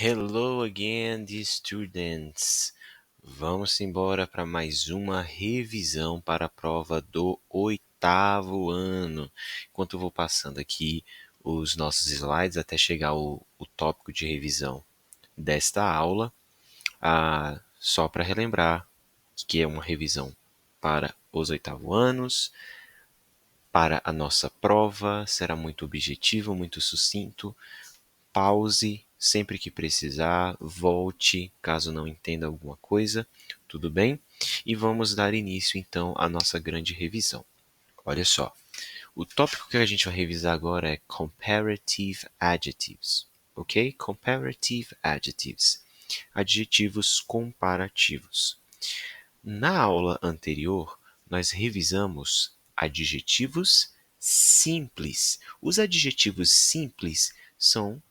Hello again, dear students! Vamos embora para mais uma revisão para a prova do 8º ano. Enquanto eu vou passando aqui os nossos slides até chegar ao tópico de revisão desta aula, só para relembrar que é uma revisão para os 8º anos, para a nossa prova, será muito objetivo, muito sucinto. Pause sempre que precisar, volte caso não entenda alguma coisa, tudo bem? E vamos dar início então à nossa grande revisão. Olha só, o tópico que a gente vai revisar agora é Comparative Adjectives, ok? Comparative Adjectives, adjetivos comparativos. Na aula anterior, nós revisamos adjetivos simples. Os adjetivos simples são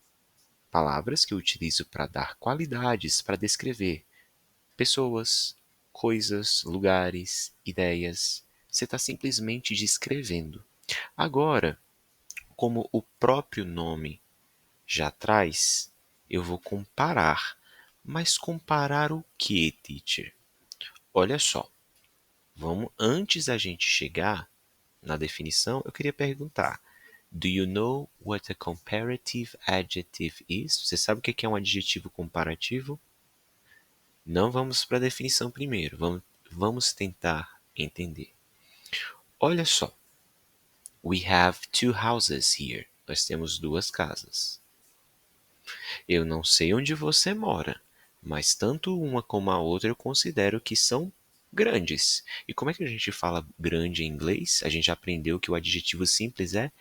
palavras que eu utilizo para dar qualidades, para descrever pessoas, coisas, lugares, ideias. Você está simplesmente descrevendo. Agora, como o próprio nome já traz, eu vou comparar. Mas comparar o que, teacher? Olha só, antes da gente chegar na definição, eu queria perguntar: Do you know what a comparative adjective is? Você sabe o que é um adjetivo comparativo? Não vamos para a definição primeiro, vamos tentar entender. Olha só. We have two houses here. Nós temos duas casas. Eu não sei onde você mora, mas tanto uma como a outra eu considero que são grandes. E como é que a gente fala grande em inglês? A gente aprendeu que o adjetivo simples é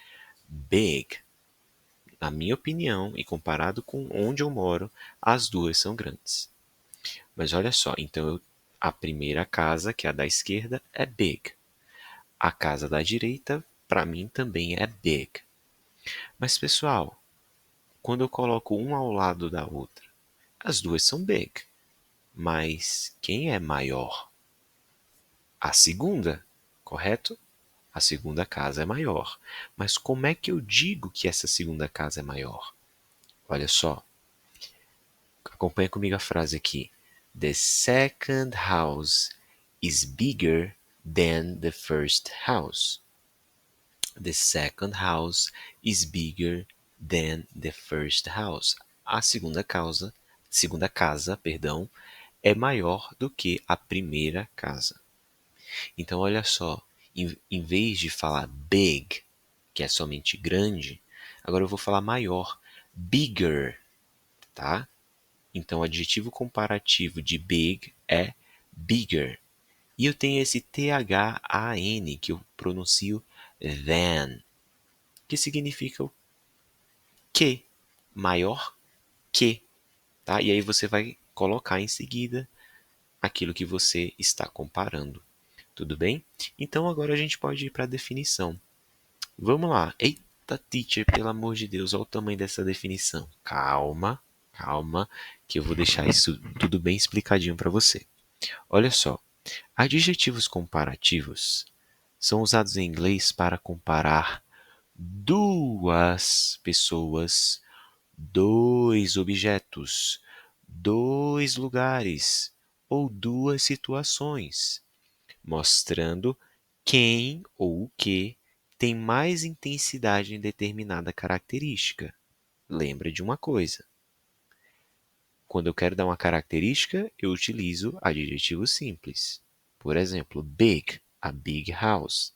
big. Na minha opinião, e comparado com onde eu moro, as duas são grandes. Mas olha só, então a primeira casa, que é a da esquerda, é big. A casa da direita, para mim, também é big. Mas, pessoal, quando eu coloco uma ao lado da outra, as duas são big. Mas quem é maior? A segunda, correto? A segunda casa é maior. Mas como é que eu digo que essa segunda casa é maior? Olha só. Acompanha comigo a frase aqui. The second house is bigger than the first house. The second house is bigger than the first house. A segunda casa, perdão, é maior do que a primeira casa. Então, olha só, em vez de falar big, que é somente grande, agora eu vou falar maior, bigger, tá? Então, o adjetivo comparativo de big é bigger. E eu tenho esse THAN, que eu pronuncio than, que significa o que, maior que, tá? E aí você vai colocar em seguida aquilo que você está comparando, tudo bem? Então agora a gente pode ir para a definição. Vamos lá. Eita, teacher, pelo amor de Deus, olha o tamanho dessa definição. Calma, calma, que eu vou deixar isso tudo bem explicadinho para você. Olha só, adjetivos comparativos são usados em inglês para comparar duas pessoas, dois objetos, dois lugares ou duas situações, mostrando quem ou o que tem mais intensidade em determinada característica. Lembra de uma coisa: quando eu quero dar uma característica, eu utilizo adjetivo simples. Por exemplo, big, a big house.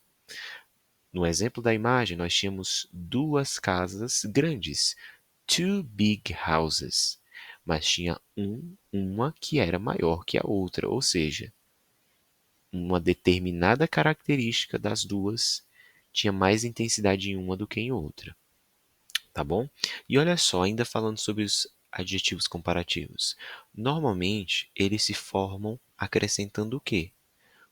No exemplo da imagem, nós tínhamos duas casas grandes, two big houses, mas tinha uma que era maior que a outra, ou seja, uma determinada característica das duas tinha mais intensidade em uma do que em outra, tá bom? E olha só, ainda falando sobre os adjetivos comparativos. Normalmente, eles se formam acrescentando o quê?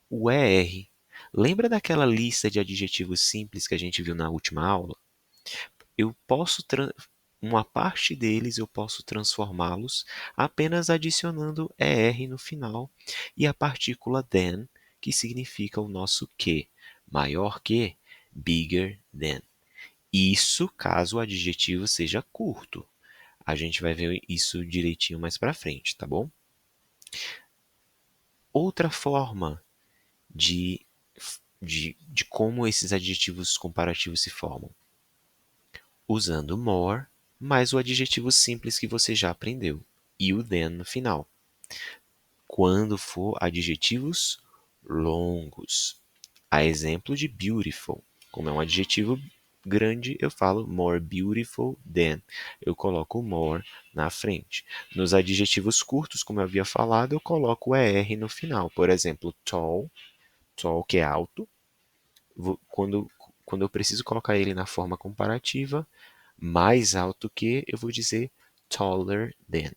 O ER. Lembra daquela lista de adjetivos simples que a gente viu na última aula? Eu posso uma parte deles eu posso transformá-los apenas adicionando ER no final e a partícula than, que significa o nosso que, maior que, bigger than. Isso caso o adjetivo seja curto. A gente vai ver isso direitinho mais para frente, tá bom? Outra forma de, de como esses adjetivos comparativos se formam. Usando more, mais o adjetivo simples que você já aprendeu, e o than no final. Quando for adjetivos longos. A exemplo de beautiful. Como é um adjetivo grande, eu falo more beautiful than. Eu coloco o more na frente. Nos adjetivos curtos, como eu havia falado, eu coloco o ER no final. Por exemplo, tall, tall que é alto. Quando, quando eu preciso colocar ele na forma comparativa, mais alto que, eu vou dizer taller than.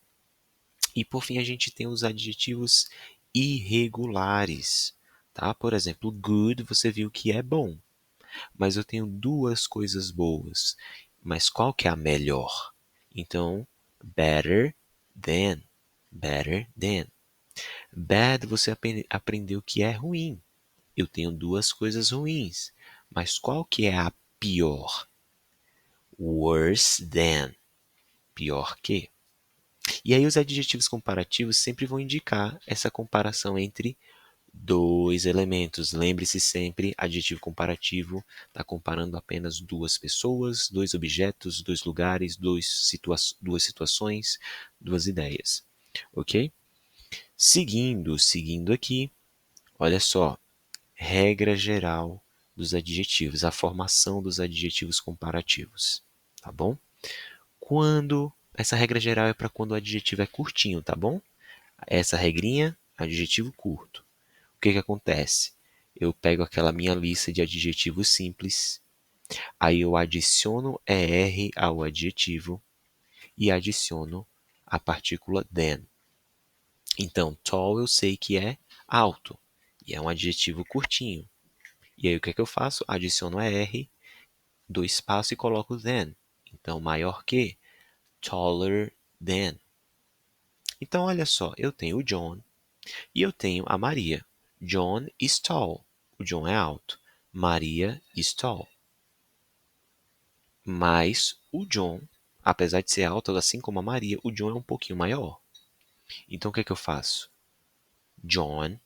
E por fim, a gente tem os adjetivos irregulares. Tá? Por exemplo, good, você viu que é bom. Mas eu tenho duas coisas boas. Mas qual que é a melhor? Então, better than. Better than. Bad, você aprendeu que é ruim. Eu tenho duas coisas ruins. Mas qual que é a pior? Worse than. Pior que. E aí os adjetivos comparativos sempre vão indicar essa comparação entre dois elementos. Lembre-se sempre, adjetivo comparativo está comparando apenas duas pessoas, dois objetos, dois lugares, duas situações, duas ideias. Ok? Seguindo aqui, olha só, regra geral dos adjetivos, a formação dos adjetivos comparativos, tá bom? Essa regra geral é para quando o adjetivo é curtinho, tá bom? Essa regrinha, adjetivo curto. O que que acontece? Eu pego aquela minha lista de adjetivos simples, aí eu adiciono er ao adjetivo e adiciono a partícula than. Então, tall eu sei que é alto e é um adjetivo curtinho. E aí o que é que eu faço? Adiciono er, dou espaço e coloco than. Então, maior que, taller than. Então, olha só, eu tenho o John e eu tenho a Maria. John is tall. O John é alto. Maria is tall. Mas o John, apesar de ser alto, assim como a Maria, o John é um pouquinho maior. Então o que é que eu faço? John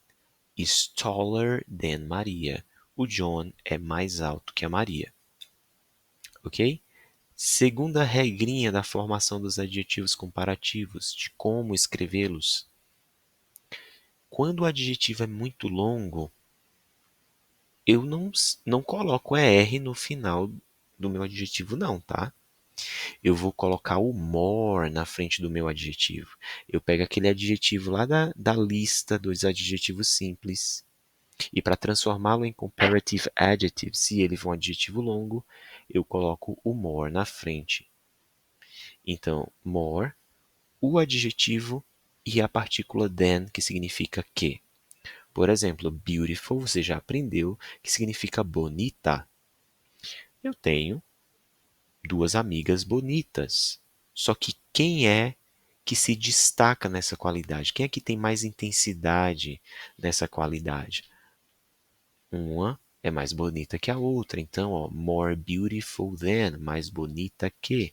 is taller than Maria. O John é mais alto que a Maria. Ok? Segunda regrinha da formação dos adjetivos comparativos, de como escrevê-los. Quando o adjetivo é muito longo, eu não coloco ER no final do meu adjetivo não, tá? Eu vou colocar o more na frente do meu adjetivo. Eu pego aquele adjetivo lá da lista dos adjetivos simples e para transformá-lo em comparative adjective, se ele for um adjetivo longo, eu coloco o more na frente. Então, more, o adjetivo e a partícula than, que significa que. Por exemplo, beautiful, você já aprendeu, que significa bonita. Eu tenho duas amigas bonitas. Só que quem é que se destaca nessa qualidade? Quem é que tem mais intensidade nessa qualidade? Uma é mais bonita que a outra. Então, ó, more beautiful than, mais bonita que.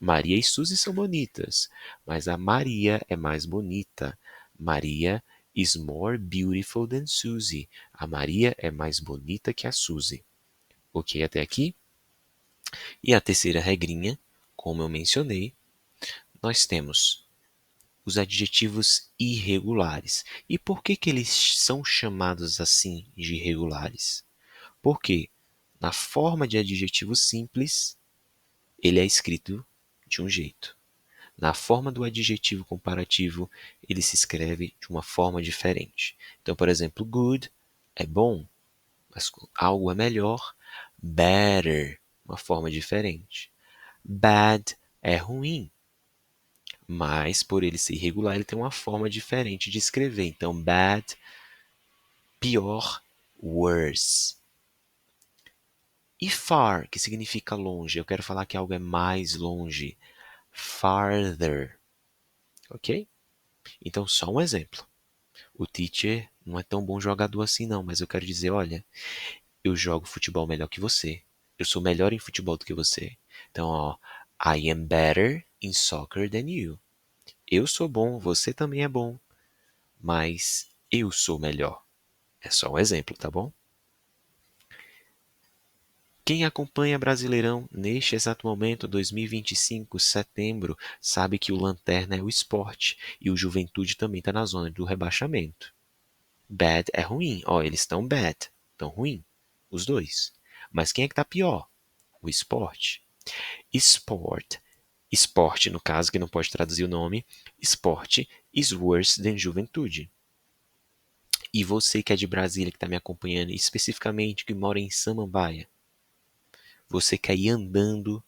Maria e Suzy são bonitas, mas a Maria é mais bonita. Maria is more beautiful than Suzy. A Maria é mais bonita que a Suzy. Ok até aqui? E a terceira regrinha, como eu mencionei, nós temos os adjetivos irregulares. E por que que eles são chamados assim de irregulares? Porque na forma de adjetivo simples, ele é escrito de um jeito. Na forma do adjetivo comparativo, ele se escreve de uma forma diferente. Então, por exemplo, good é bom, mas algo é melhor. Better, uma forma diferente. Bad é ruim, mas por ele ser irregular, ele tem uma forma diferente de escrever. Então, bad, pior, worse. E far, que significa longe. Eu quero falar que algo é mais longe. Farther. Ok? Então, só um exemplo. O teacher não é tão bom jogador assim, não, mas eu quero dizer: olha, eu jogo futebol melhor que você. Eu sou melhor em futebol do que você. Então, ó, I am better in soccer than you. Eu sou bom, você também é bom, mas eu sou melhor. É só um exemplo, tá bom? Quem acompanha Brasileirão neste exato momento, 2025, setembro, sabe que o Lanterna é o Sport e o Juventude também está na zona do rebaixamento. Bad é ruim. Ó, eles estão bad, estão ruim, os dois. Mas quem é que tá pior? O Sport. Sport. Sport, no caso, que não pode traduzir o nome. Sport is worse than Juventude. E você que é de Brasília, que está me acompanhando, especificamente que mora em Samambaia, você quer ir andando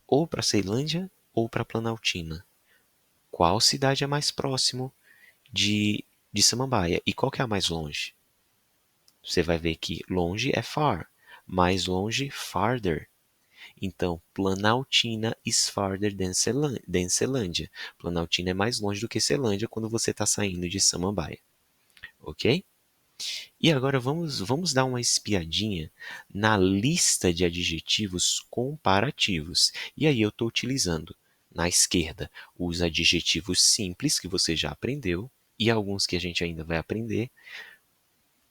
ou para Ceilândia ou para Planaltina. Qual cidade é mais próximo de Samambaia? E qual que é a mais longe? Você vai ver que longe é far, mais longe, farther. Então, Planaltina is farther than Ceilândia. Planaltina é mais longe do que Ceilândia quando você está saindo de Samambaia. Ok? E agora vamos dar uma espiadinha na lista de adjetivos comparativos. E aí eu estou utilizando, na esquerda, os adjetivos simples que você já aprendeu e alguns que a gente ainda vai aprender.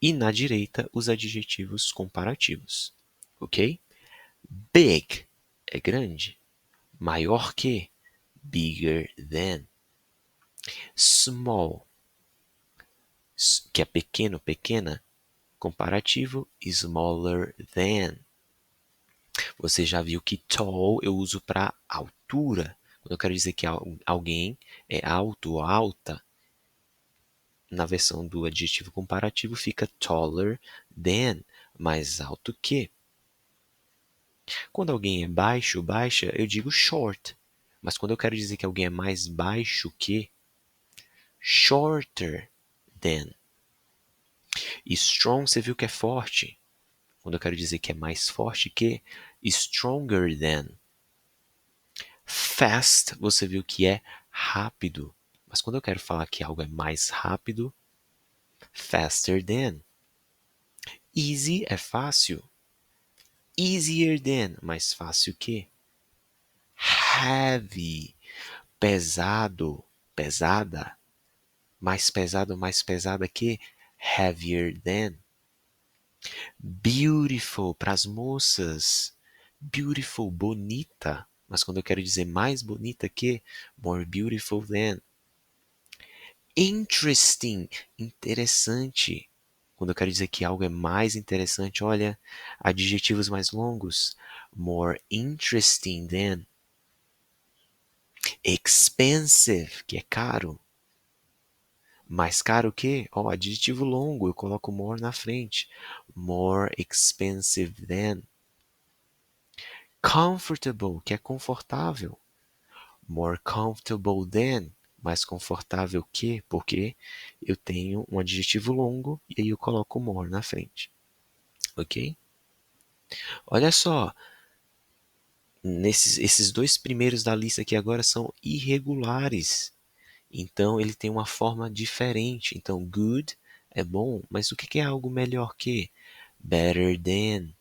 E na direita, os adjetivos comparativos. Ok? Big é grande. Maior que. Bigger than. Small, que é pequeno, pequena. Comparativo, smaller than. Você já viu que tall eu uso para altura. Quando eu quero dizer que alguém é alto ou alta, na versão do adjetivo comparativo fica taller than, mais alto que. Quando alguém é baixo, baixa, eu digo short. Mas quando eu quero dizer que alguém é mais baixo que, shorter than. E strong, você viu que é forte. Quando eu quero dizer que é mais forte que, stronger than. Fast, você viu que é rápido. Mas quando eu quero falar que algo é mais rápido, faster than. Easy é fácil. Easier than, mais fácil que. Heavy, pesado, pesada. Mais pesada que. Heavier than. Beautiful, para as moças. Beautiful, bonita. Mas quando eu quero dizer mais bonita que, more beautiful than. Interesting, interessante. Quando eu quero dizer que algo é mais interessante, olha, adjetivos mais longos. More interesting than. Expensive, que é caro. Mais caro que? Ó, adjetivo longo, eu coloco more na frente. More expensive than. Comfortable, que é confortável. More comfortable than. Mais confortável que, porque eu tenho um adjetivo longo e aí eu coloco more na frente. Ok? Olha só, esses dois primeiros da lista aqui agora são irregulares. Então ele tem uma forma diferente. Então good é bom, mas o que é algo melhor que? Better than.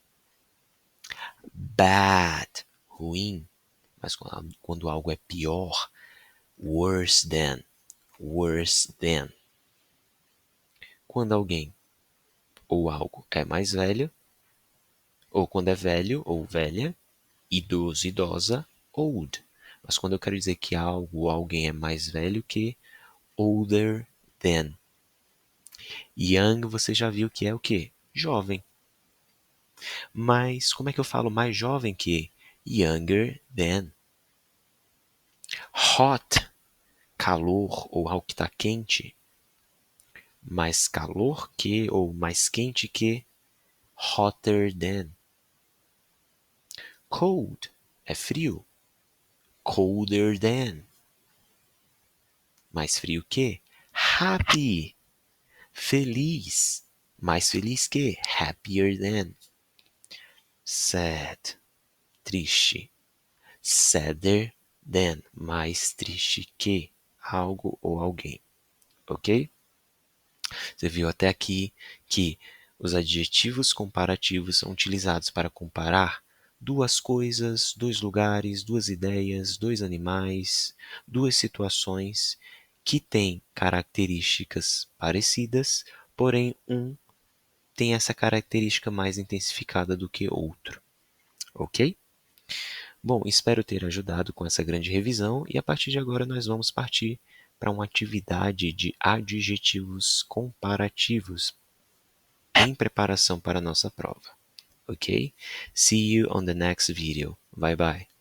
Bad, ruim. Mas quando algo é pior, worse than. Worse than. Quando alguém ou algo é mais velho, ou quando é velho ou velha, idoso, idosa, old. Mas quando eu quero dizer que algo ou alguém é mais velho que, older than. Young você já viu que é o quê? Jovem. Mas como é que eu falo mais jovem que? Younger than. Hot, calor ou algo que está quente. Mais calor que ou mais quente que. Hotter than. Cold é frio. Colder than. Mais frio que. Happy, feliz. Mais feliz que. Happier than. Sad, triste. Sadder than, mais triste que algo ou alguém, ok? Você viu até aqui que os adjetivos comparativos são utilizados para comparar duas coisas, dois lugares, duas ideias, dois animais, duas situações que têm características parecidas, porém um tem essa característica mais intensificada do que outro, ok? Bom, espero ter ajudado com essa grande revisão e a partir de agora nós vamos partir para uma atividade de adjetivos comparativos em preparação para a nossa prova, ok? See you on the next video. Bye bye.